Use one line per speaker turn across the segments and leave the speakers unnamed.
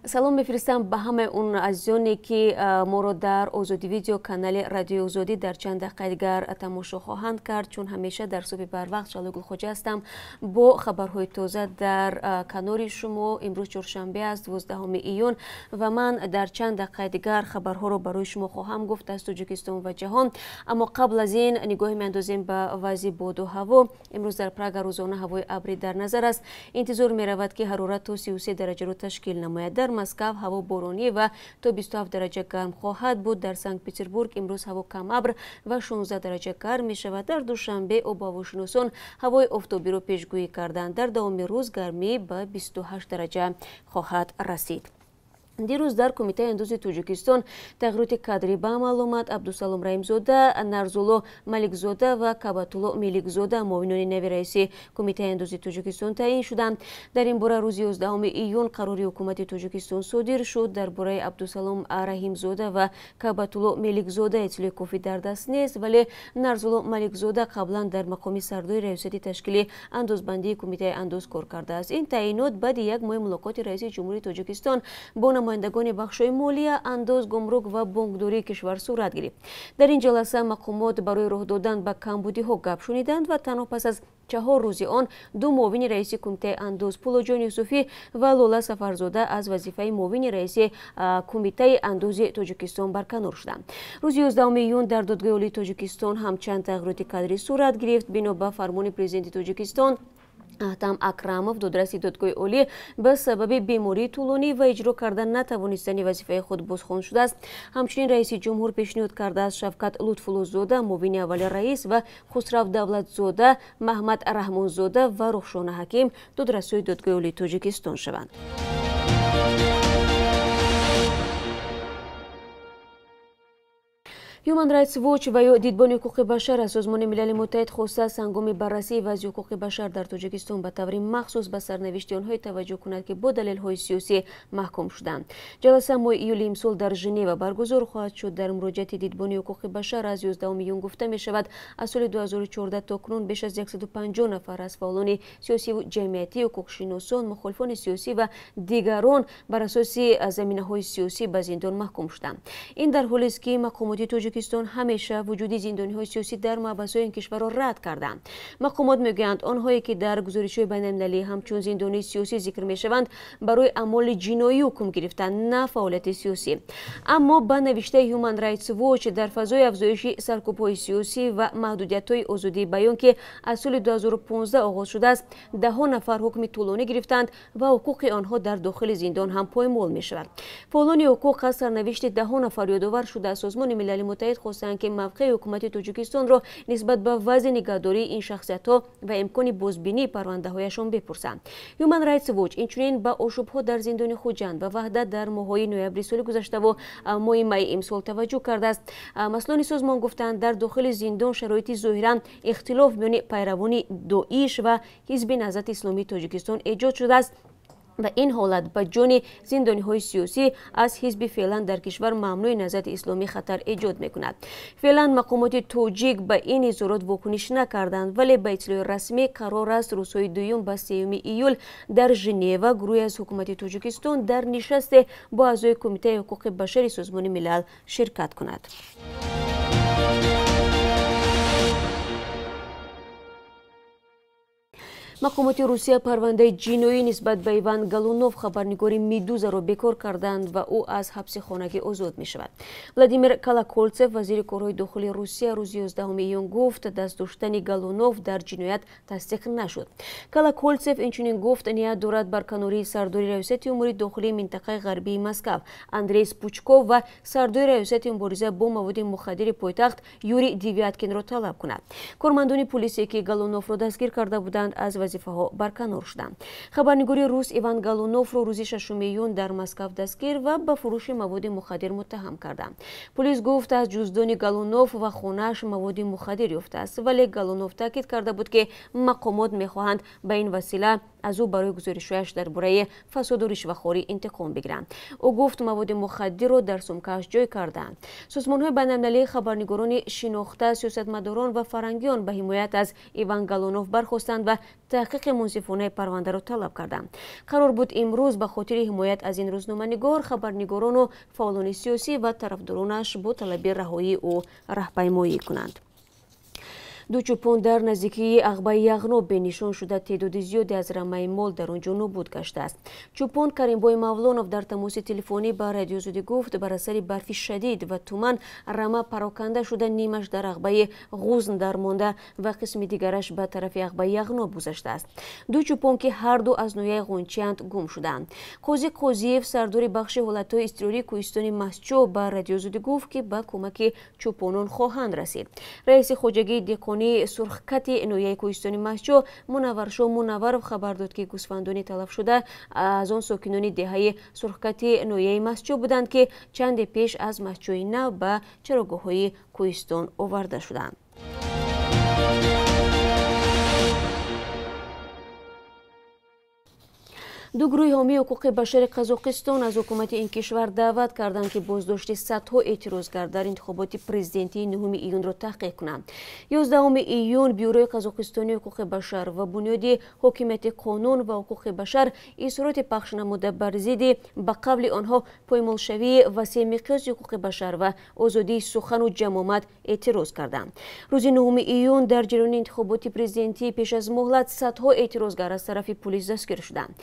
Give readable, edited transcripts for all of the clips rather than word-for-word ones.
салом мефиристам ба ҳамаи он азизоне ки моро дар озодӣ видео канали радиои озодӣ дар чанд дақиқаи дигар тамошо хоҳанд кард. чун ҳамеша дар суби барвақт Ҷалол Гулхоҷа ҳастам бо хабарҳои тоза дар канори шумо. имрӯз чоршанбе аст 12 июн ва ман дар чанд дақиқаи дигар хабарҳоро барои шумо хоҳам гуфт аз Тоҷикистон ва ҷаҳон. аммо қабл аз ин нигоҳе меандозем ба вазъи боду ҳаво. имрӯз дар Прага рӯзона ҳавои абрӣ дар назар аст. интизор меравад ки ҳарорат то 33 дараҷаро ташкил намояд. дар Москав ҳаво боронӣ ва то 27 дараҷа гарм хоҳад буд. дар Санкт-Петербург имрӯз ҳаво камабр ва 16 дараҷа гарм мешавад. дар Душанбе обу-ҳавошиносон ҳавои офтобиро пешгӯӣ карданд. дар давоми рӯз гармӣ ба 28 дараҷа хоҳад расид. дирӯз дар Кумитаи андози Тоҷикистон тағйироти кадрӣ ба амал омад. Абдусалом Раимзода, Нарзулло Маликзода ва Кабатулло Меликзода муовинони нави раиси Кумитаи андози Тоҷикистон таъин шуданд. дар ин бора рӯзи 11 июн қарори ҳукумати Тоҷикистон содир шуд. дар бораи Абдусалом Раҳимзода ва Кабатулло Меликзода иттилои кофӣ дар даст нест, вале Нарзулло Маликзода қаблан дар мақоми сардори раисияти ташкили андозбандии Кумитаи андоз кор кардааст. ин таъинот баъди як моҳи мулоқоти раиси ҷумҳурии Тоҷикистон бо намояндагони бахшҳои молия, андоз, гумрук ва бонкдории кишвар сурат гирифт. дар ин ҷаласа мақомот барои роҳ додан ба камбудиҳо гап шуниданд ва танҳо пас аз 4 рӯзи он ду муовини раиси Кумитаи андоз Пуллоҷон Юсуфӣ ва Лола Сафарзода аз вазифаи муовини раиси Кумитаи андози Тоҷикистон барканор шуданд. рӯзи 11 июн дар Додгоҳи олии Тоҷикистон ҳам чанд тағйироти кадрӣ сурат гирифт. бино ба фармони президенти Тоҷикистон Аҳтам Акрамов, додраси Додгоҳи олӣ ба сабаби бемории тӯлонӣ ва иҷро кардан натавонистани вазифаи худ бозхон шудааст. ҳамчунин раиси ҷумҳур пешниҳод кардааст Шавкат Лутфуллозода, муовини аввали раис ва Хусрав Давлатзода, Маҳмад Раҳмонзода ва Рухшона Ҳаким додрасиҳои Додгоҳи олии Тоҷикистон шаванд. Human Rights Watch ва ё дидбони ҳуқуқи башар аз Созмони Милали Муттаҳид хостааст ҳангоми баррасии вазъи ҳуқуқи башар дар Тоҷикистон ба таври махсус ба сарнавишти онҳое таваҷҷӯҳ кунад ки бо далелҳои сиёсӣ маҳкум шуданд. ҷаласа моҳи июли имсол дар Женева баргузор хоҳад шуд. дар муроҷиати дидбони ҳуқуқи башар аз 11 июн гуфта мешавад аз соли 2014 то кунун беш аз 150 нафар аз фаъолони сиёсиву ҷамъиятӣ, ҳуқуқшиносон, мухолифони сиёсӣ ва дигарон бар асоси заминаҳои сиёсӣ ба зиндон маҳкум шуданд. ин дар ҳолест ки мақомоти Тоҷикистон ҳамеша вуҷуди зиндониҳои сиёсӣ дар маҳбасҳои ин кишварро рад карданд. мақомот мегӯянд онҳое ки дар гузоришҳои байналмилалӣ ҳамчун зиндонии сиёсӣ зикр мешаванд барои аъмоли ҷиноӣ ҳукм гирифтанд, на фаъолияти сиёсӣ. аммо ба навиштаи Human Rights Watch дар фазои афзоиши саркӯбҳои сиёсӣ ва маҳдудиятҳои озодии баён ки аз соли 2015 оғоз шудааст, даҳҳо нафар ҳукми тӯлонӣ гирифтанд ва ҳуқуқи онҳо дар дохили зиндон ҳам поймол мешавад. фаъолони ҳуқуқ аз сарнавишти даҳҳо нафар ёдовар шуда аз Созмони Милали Муттаҳид хостанд ки мавқеи ҳукумати Тоҷикистонро нисбат ба вазъи нигаҳдории ин шахсиятҳо ва имкони бозбинии парвандаҳояшон бипурсанд. Human Rights Watch инчунин ба ошӯбҳо дар зиндони Хуҷанд ва Ваҳдат дар моҳҳои ноябри соли гузаштаву моҳи майи имсол таваҷҷӯҳ кардааст. масъулони созмон гуфтанд дар дохили зиндон шароити зоҳиран ихтилоф миёни пайравони Доиш ва ҳизби Наҳзати Исломии Тоҷикистон эҷод шудааст ва ин ҳолат ба ҷони зиндониҳои сиёсӣ аз ҳизби феълан дар кишвар мамнӯи Наҳзати Исломӣ хатар эҷод мекунад. феълан мақомоти тоҷик ба ин изҳорот вокуниш накарданд, вале ба иттилои расмӣ қарор аст рӯзҳои 2 ба 3 июл дар Женева гурӯҳе аз ҳукумати Тоҷикистон дар нишасте бо аъзои Кумитаи ҳуқуқи башари Созмони Милал ширкат кунад. мақомоти Русия парвандаи ҷиноӣ нисбат ба Иван Галунов, хабарнигори Медузаро бекор карданд ва ӯ аз ҳабси хонагӣ озод мешавад. Владимир Колокольцев, вазири корҳои дохилии Русия, рӯзи 11 июн гуфт дастдоштани Галунов дар ҷиноят тасдиқ нашуд. Колокольцев инчунин гуфт ният дорад барканории сардори раёсати умури дохилии минтақаи ғарбии Москав Андрей Спучков ва сардори раёсати мубориза бо маводи мухаддири пойтахт Юрий Девяткинро талаб кунад. кормандони полисие ки Галуновро дастгир карда буданд аз вазифаҳо барканор шуданд. хабарнигори рус Иван Галуновро рӯзи 6 июн дар Москав дастгир ва ба фурӯши маводи мухаддир муттаҳам карданд. полис гуфт аз ҷуздони Галунов ва хонааш маводи мухаддир ёфтааст, вале Галунов таъкид карда буд ки мақомот мехоҳанд ба ин васила аз ӯ барои гузоришҳояш дар бораи фасоду ришвахорӣ интиқом бигиранд. ӯ гуфт маводи мухаддирро дар сумкааш ҷой карданд. созмонҳои байналмилалии хабарнигорони шинохта, сиёсатмадорон ва фарҳангиён ба ҳимоят аз Иван Галунов бархостанд ва تحقیق منصفانه پرونده را طلب کردند. قرار بود امروز به خاطر حمایت از این روزنامه‌نگار خبرنگاران و فعالان سیاسی و طرفدارانش با طلب رهایی او راهپیمایی کنند. دو چوپان در نزدیکی عقبه یغنا بنشان شده تعداد زیادی از رمه مال در آنجا نابود گشته است. چوپان کریمبای مولانوف در تماس تلفنی با رادیو زودی گفت بر اثر برف شدید و تومن رمه پراکنده شده، نیمش در عقبه غوزن در مانده و قسم دیگرش به طرف عقبه یغنا گذشته است. دو چوپان که هر دو از نوعه غنچند گم شدند. قاضی قاضیف سردار بخش حالتهای اضطراری کوهستان مسچو با رادیو زودی گفت که با کمک چوپانان خواهند رسید. رئیس خواجگی دیقانی سرخکتی نویه کوهستان مسچو منور خبر داد که گوسفندان تلف شده از آن ساکنان دهه سرخکتی نویه مسچو بودند که چند پیش از مسچوی نو به چراگاه‌های کوهستان آورده شدند. دو گروه حامی حقوق بشر قزاقستان از حکومت این کشور دعوت کردند که بازداشت صدها اعتراضگر در انتخابات پرزیدنتی 9 ایون را تحقیق کنند. 11 ایون بیوروی قزاقستانی حقوق بشر و بنیاد حاکمیت قانون و حقوق بشر اظهارات پخش نموده بر ضد به قول آنها پایمالشوی وسیع مقیاس حقوق بشر و آزادی سخن و جمع آمد اعتراض کردند. روز 9 ایون در جریان انتخابات پرزیدنتی پیش از مهلت صدها اعتراضگر از طرف پلیس دستگیر شدند.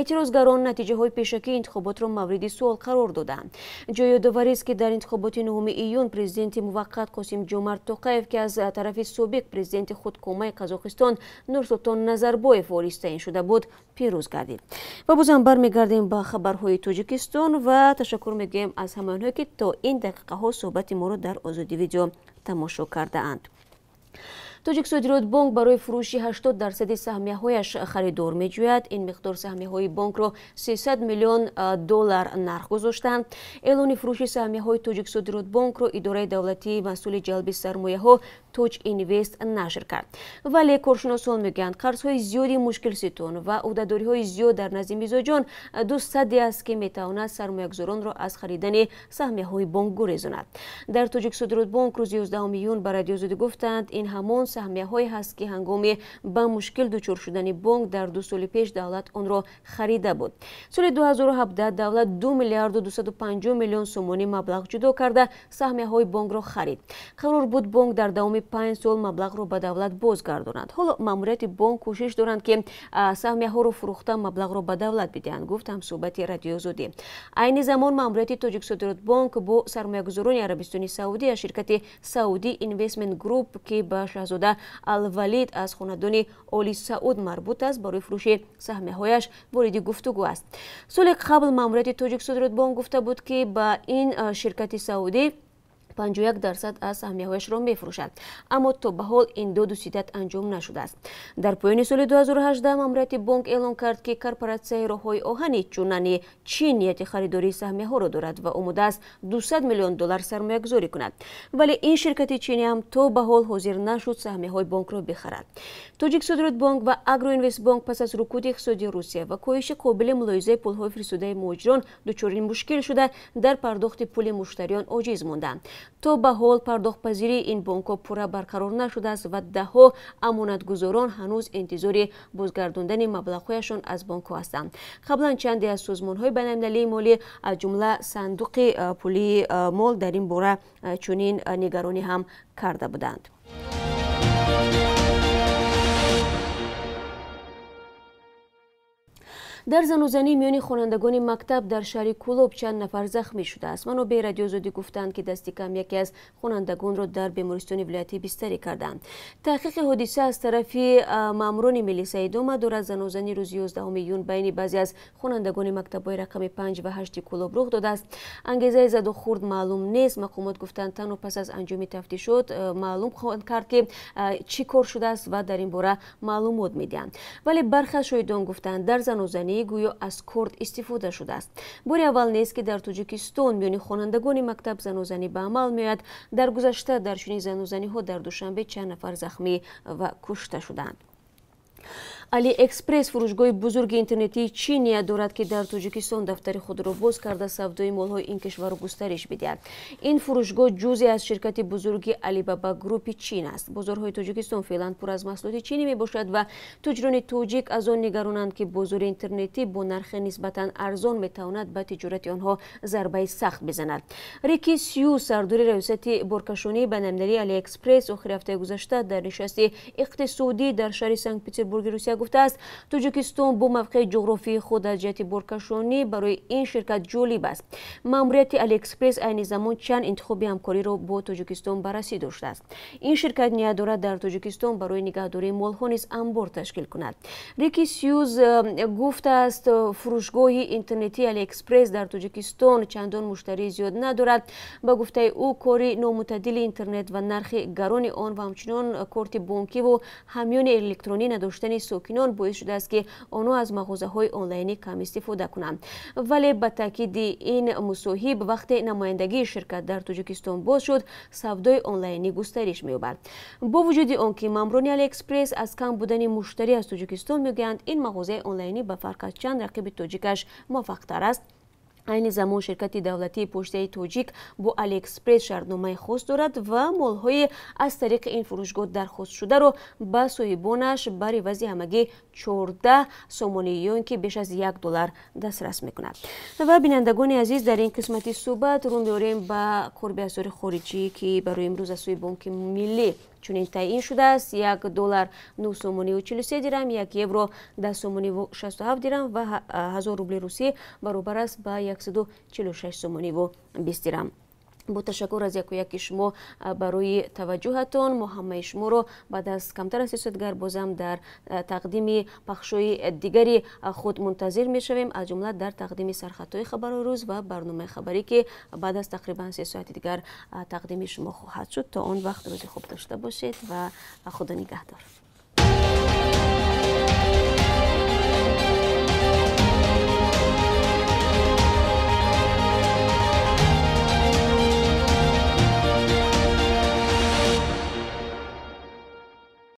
اعتراضگران نتیجه های پیشکی انتخابات را مورد سوال قرار دادند. یادآوری است که در انتخابات 9 ایون پرزیدنت موقت قاسم جمعت توقیف که از طرف سابق پرزیدنت خودکامه قزاقستان نورسلطان نظربایف وارث تعیین شده بود پیروز گردید. و بازم برمیگردیم با خبرهای تاجیکستان و تشکر میگیم از همه که تا این دقیقه ها صحبت ما را در آزادی ویدیو تماشا کرده اند. تاجیک صادرات بانک برای فروش 80% سهمیه‌هایش خریدار می‌جوید. این مقدار سهمیه‌های بانک را 300 میلیون دلار نرخ گذاشتند. اعلان فروش سهمیه‌های تاجیک صادرات بانک را اداره دولتی مسئول جلب سرمایه‌ها توج اینوست نشر کرد. ولی کارشناسان میگویند قرض‌های زیادی مشکل ستون و عهده‌داری‌های زیاد در نزد میزبان 200 است که می‌تواند سرمایه‌گذاران را از خریدن سهمیه‌های بانک گریزاند. در تاجیک صادرات بانک روز 11 ایون به رادیو زودی گفتند این همان سهمیه‌هایی هست که هنگام به مشکل دچار شدن بانک در 2 سال پیش دولت آن را خریده بود. سال 2017 دولت 2 میلیارد و 250 میلیون سومانی مبلغ جدا کرده سهمیه‌های بانک را خرید. قرار بود بانک در دوام 5 سال مبلغ را به دولت بازگرداند. حالا ماموریت بانک کوشش دارند که سهمیه‌ها را فروخته مبلغ را به دولت بدهند. گفتم صحبت رادیو زودی. عین زمان ماموریت تاجیک صادرات بانک با سرمایه‌گذاران عربستان سعودی شرکت سعودی اینوستمنت گروپ که به شاهزاده الولید از خاندان آلی سعود مربوط است برای فروش سهمیه‌هایش وارد گفتگو است. سال قبل ماموریت تاجیک صادرات بانک گفته بود که با این شرکت سعودی 51% از سهمیه‌هایش را می‌فروشد، اما تا به حال این دو صورت انجام نشده است. در پایان سال 2018 ماموریت بانک اعلام کرد که کارپوراسیون راه‌های آهنی چونانی چین نیت خریداری سهمیه‌ها را دارد و آماده است 200 میلیون دلار سرمایه‌گذاری کند، ولی این شرکت چینی هم تا به حال حاضر نشد سهمیه‌های بانک را بخرد. تاجیک صادرات بانک و اگرو اینوست بانک پس از رکود اقتصادی روسیه و کاهش قابل ملاحظه پول‌های فرستاده مهاجران دچار مشکل شده در پرداخت پول مشتریان عاجز ماندند. تا به حال پرداخت پذیری این بانک‌ها پورا برقرار نشده است و ده‌ها امانتگزاران هنوز انتظار بازگرداندن مبلغ‌هایشان از بانک‌ها هستند. قبلا چندی از سازمان‌های بین‌المللی مالی از جمله صندوق پولی مال در این باره چنین نگرانی هم کرده بودند. در زن و زنی میان خوانندگان مکتب در شهر کولوب چند نفر زخمی شده است. منابع رادیو زودی گفتند که دست کم یکی از خوانندگان را در بیمارستان ولایتی بستری کردند. تحقیق حادثه از طرف ماموران میلیسا ادامه دارد. زن و زنی روز 11 ایون بین بعضی از خوانندگان مکتب‌های رقم 5 و 8 کولوب رخ داده است. انگیزه زد و خورد معلوم نیست. مقامات گفتند تنها پس از انجام تفتیشات معلوم خواهند کرد که چی کار شده است و در این باره معلومات میدهند. ولی برخی از شاهدان گفتند در زن و زنی گویا از کورد استفاده شده است. بار اول نیست که در تاجیکستان میان خوانندگان مکتب زن و زنی به عمل میاد. در گذشته در چنین زن و زنی ها در دوشنبه چند نفر زخمی و کشته شدند. али экспресс фурӯшгоҳи бузурги интернетии Чиния дорад ки дар Тоҷикистон дафтари худро боз карда савдои молҳои ин кишварро густариш бидиҳад. Ин фурӯшгоҳ ҷузъе аз ширкати бузурги Алибаба группи чин аст. Бозорҳои Тоҷикистон феълан пур аз маҳсулоти чинӣ мебошад ва туҷрони тоҷик аз он нигаронанд ки бозори интернетӣ бо нархи нисбатан арзон метавонад ба тиҷорати онҳо зарбаи сахт бизанад. Рики Сью, сардори раёсати боркашонии байналмилалии Алиэкспресс, охири ҳафтаи гузашта дар нишасти иқтисодӣ дар шаҳри Санкт-Петербурги Русия гуфтааст, Тоҷикистон бо мавқеи ҷуғрофии худ аз ҷиҳати боркашонӣ барои ин ширкат ҷолиб аст. Маъмурияти Алиэкспресс айни замон чанд интихоби ҳамкориро бо Тоҷикистон баррасӣ доштааст. Ин ширкат ният дорад дар Тоҷикистон барои нигаҳдории молҳо низ анбор ташкил кунад. Рики Сьюз гуфтааст, фурӯшгоҳи интернетии Алиэкспресс дар Тоҷикистон чандон муштарии зиёд надорад. Ба гуфтаи ӯ, кори номутадили интернет ва нархи гарони он ва ҳамчунон корти бонкиву ҳамёни электронӣ надоштани сокинон боис шудааст ки онҳо аз мағозаҳои онлайнӣ кам истифода кунанд. Вале ба таъкиди ин мусоҳиб, вақте намояндагии ширкат дар Тоҷикистон боз шуд, савдои онлайнӣ густариш меёбад. Бо вуҷуди он ки маъмурони Алиэкспресс аз кам будани муштарӣ аз Тоҷикистон мегӯянд, ин мағозаи онлайнӣ ба фарқ аз чанд рақиби тоҷикаш муваффақтар аст. айни замон ширкати давлатии поштаи тоҷик бо Алиэкспресс шартномаи хос дорад ва молҳои аз тариқи ин фурӯшгоҳ дархостшударо ба соҳибонаш ба ривази ҳамагӣ 14 сомонии ён ки беш аз $1 дастрас мекунад. ва бинандагони азиз, дар ин қисмати суҳбат рӯ меорем ба корби асъори хориҷӣ ки барои имрӯз аз сӯи Бонки Миллӣ чунин таъин шудааст. $1 9 сомониву 43 дирам, €1 10 сомониву 67 дирам ва 1000 рубли русӣ баробар аст ба 146 сомониву 20 дирам. бо ташаккур аз якояки шумо барои таваҷҷӯҳатон, мо ҳамаи шуморо баъд аз камтар аз 30 соат бозам дар тақдими пахшҳои дигари худ мунтазир мешавем, аз ҷумла дар тақдими сархатҳои хабарҳои рӯз ва барномаи хабарӣ ки баъд аз тақрибан 30 соати дигар тақдими шумо хоҳад шуд. то он вақт рӯзи хуб дошта бошед ва худо нигаҳдор.